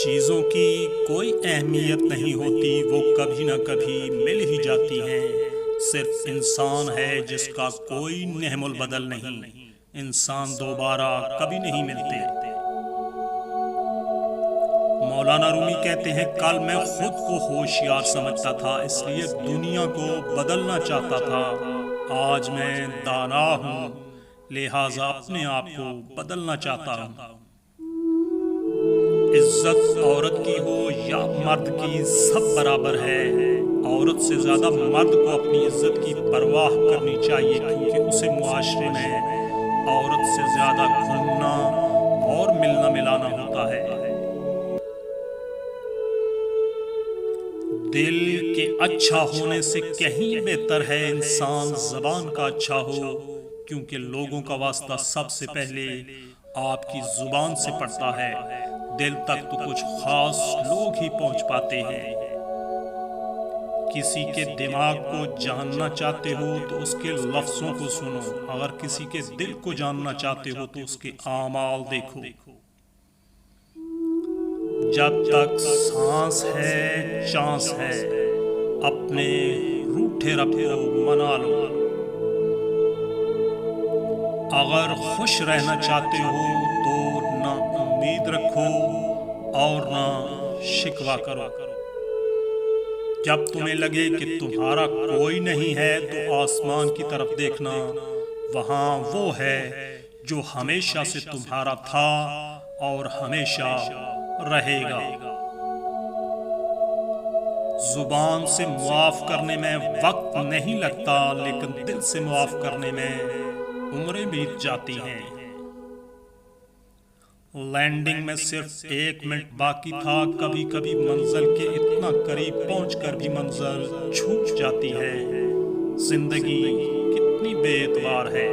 چیزوں کی کوئی اہمیت نہیں ہوتی، وہ کبھی نہ کبھی مل ہی جاتی ہیں۔ صرف انسان ہے جس کا کوئی نعم البدل نہیں۔ انسان دوبارہ کبھی نہیں ملتے۔ مولانا رومی کہتے ہیں، کل میں خود کو ہوشیار سمجھتا تھا، اس لیے دنیا کو بدلنا چاہتا تھا۔ آج میں دانا ہوں، لہٰذا اپنے آپ کو بدلنا چاہتا ہوں۔ عزت عورت کی ہو یا مرد کی، سب برابر ہے۔ عورت سے زیادہ مرد کو اپنی عزت کی پرواہ کرنی چاہیے، کیونکہ اسے معاشرے میں عورت سے زیادہ گھومنا اور ملنا ملانا ہوتا ہے۔ دل کے اچھا ہونے سے کہیں بہتر ہے انسان زبان کا اچھا ہو، کیونکہ لوگوں کا واسطہ سب سے پہلے آپ کی زبان سے پڑتا ہے۔ دل تک تو کچھ خاص لوگ ہی پہنچ پاتے ہیں۔ کسی کے دماغ کو جاننا چاہتے ہو تو اس کے لفظوں کو سنو، اگر کسی کے دل کو جاننا چاہتے ہو تو اس کے اعمال دیکھو۔ جب تک سانس ہے چانس ہے، اپنے روٹھے رب کو منا لو۔ اگر خوش رہنا چاہتے ہو تو نہ امید رکھو اور نہ شکوہ کرو۔ جب تمہیں لگے کہ تمہارا کوئی نہیں ہے تو آسمان کی طرف دیکھنا، وہاں وہ ہے جو ہمیشہ سے تمہارا تھا اور ہمیشہ رہے گا۔ زبان سے معاف کرنے میں وقت نہیں لگتا، لیکن دل سے معاف کرنے میں عمریں بیت جاتی ہیں۔ لینڈنگ میں صرف 1 منٹ باقی تھا، کبھی کبھی منزل کے اتنا قریب پہنچ کر بھی منزل چھوٹ جاتی ہے۔ زندگی کتنی بے اعتبار ہے۔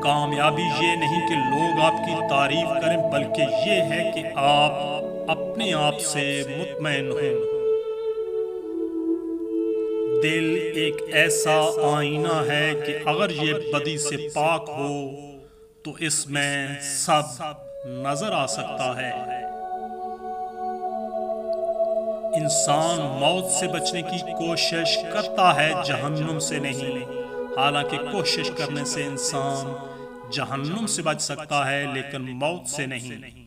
کامیابی یہ نہیں کہ لوگ آپ کی تعریف کریں، بلکہ یہ ہے کہ آپ اپنے آپ سے مطمئن ہوں۔ دل ایک ایسا آئینہ ہے کہ اگر یہ بدی سے پاک ہو تو اس میں سب نظر آ سکتا ہے۔ انسان موت سے بچنے کی کوشش کرتا ہے، جہنم سے نہیں۔ حالانکہ کوشش کرنے سے انسان جہنم سے بچ سکتا ہے، لیکن موت سے نہیں۔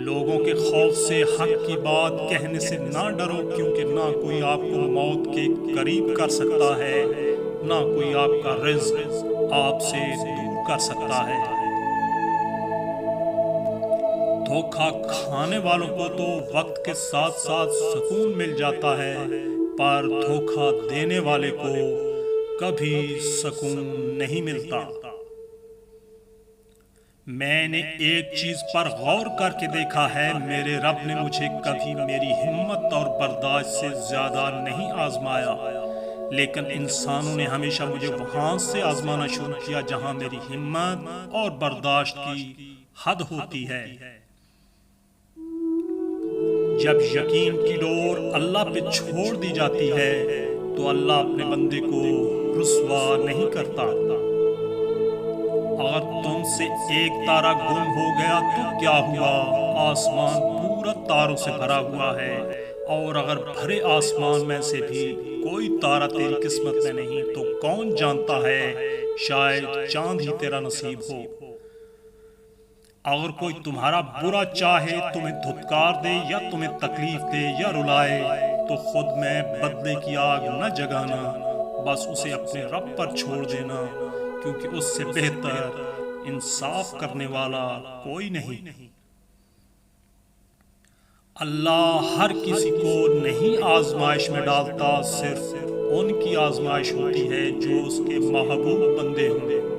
لوگوں کے خوف سے حق کی بات کہنے سے نہ ڈرو، کیونکہ نہ کوئی آپ کو موت کے قریب کر سکتا ہے، نہ کوئی آپ کا رزق آپ سے دور کر سکتا ہے۔ دھوکہ کھانے والوں کو تو وقت کے ساتھ ساتھ سکون مل جاتا ہے، پر دھوکہ دینے والے کو کبھی سکون نہیں ملتا۔ میں نے ایک چیز پر غور کر کے دیکھا ہے، میرے رب نے مجھے کبھی میری ہمت اور برداشت سے زیادہ نہیں آزمایا، لیکن انسانوں نے ہمیشہ مجھے وہاں سے آزمانا شروع کیا جہاں میری ہمت اور برداشت کی حد ہوتی ہے۔ جب یقین کی ڈور اللہ پہ چھوڑ دی جاتی ہے تو اللہ اپنے بندے کو رسوا نہیں کرتا۔ اگر تم سے ایک تارہ گم ہو گیا تو کیا ہوا؟ آسمان پورا تاروں سے بھرا ہوا ہے، اور اگر بھرے آسمان میں سے بھی کوئی تارہ تیری قسمت میں نہیں تو کون جانتا ہے، شاید چاند ہی تیرا نصیب ہو۔ اگر کوئی تمہارا برا چاہے، تمہیں دھتکار دے یا تمہیں تکلیف دے یا رلائے، تو خود میں بدلے کی آگ نہ جگانا، بس اسے اپنے رب پر چھوڑ دینا، کیونکہ اس سے بہتر انصاف کرنے والا کوئی نہیں۔ اللہ ہر کسی کو نہیں آزمائش میں ڈالتا، صرف ان کی آزمائش ہوتی ہے جو اس کے محبوب بندے ہوں۔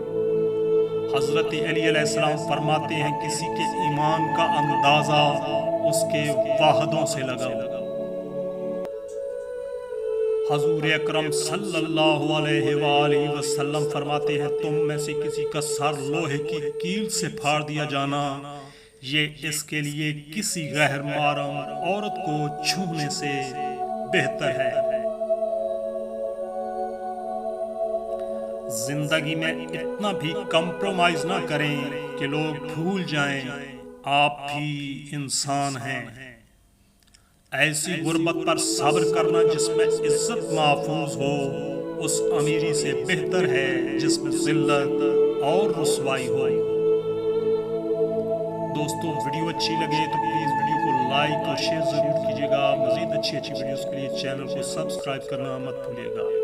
حضرت علی علیہ السلام فرماتے ہیں، کسی کے ایمان کا اندازہ اس کے وعدوں سے لگاؤ۔ حضور اکرم صلی اللہ علیہ وآلہ وسلم فرماتے ہیں، تم میں سے کسی کا سر لوہے کی کیل سے پھاڑ دیا جانا، یہ اس کے لیے کسی غیر محرم عورت کو چھونے سے بہتر ہے۔ زندگی میں اتنا بھی کمپرومائز نہ کریں کہ لوگ بھول جائیں آپ بھی انسان ہیں۔ ایسی غربت پر صبر کرنا جس میں عزت محفوظ ہو اس امیری سے بہتر ہے جس میں ذلت اور رسوائی ہو۔ دوستوں ویڈیو اچھی لگے تو پلیز ویڈیو کو لائک اور شیئر ضرور کیجیے گا۔ مزید اچھی ویڈیوز کے لیے چینل کو سبسکرائب کرنا مت بھولیے گا۔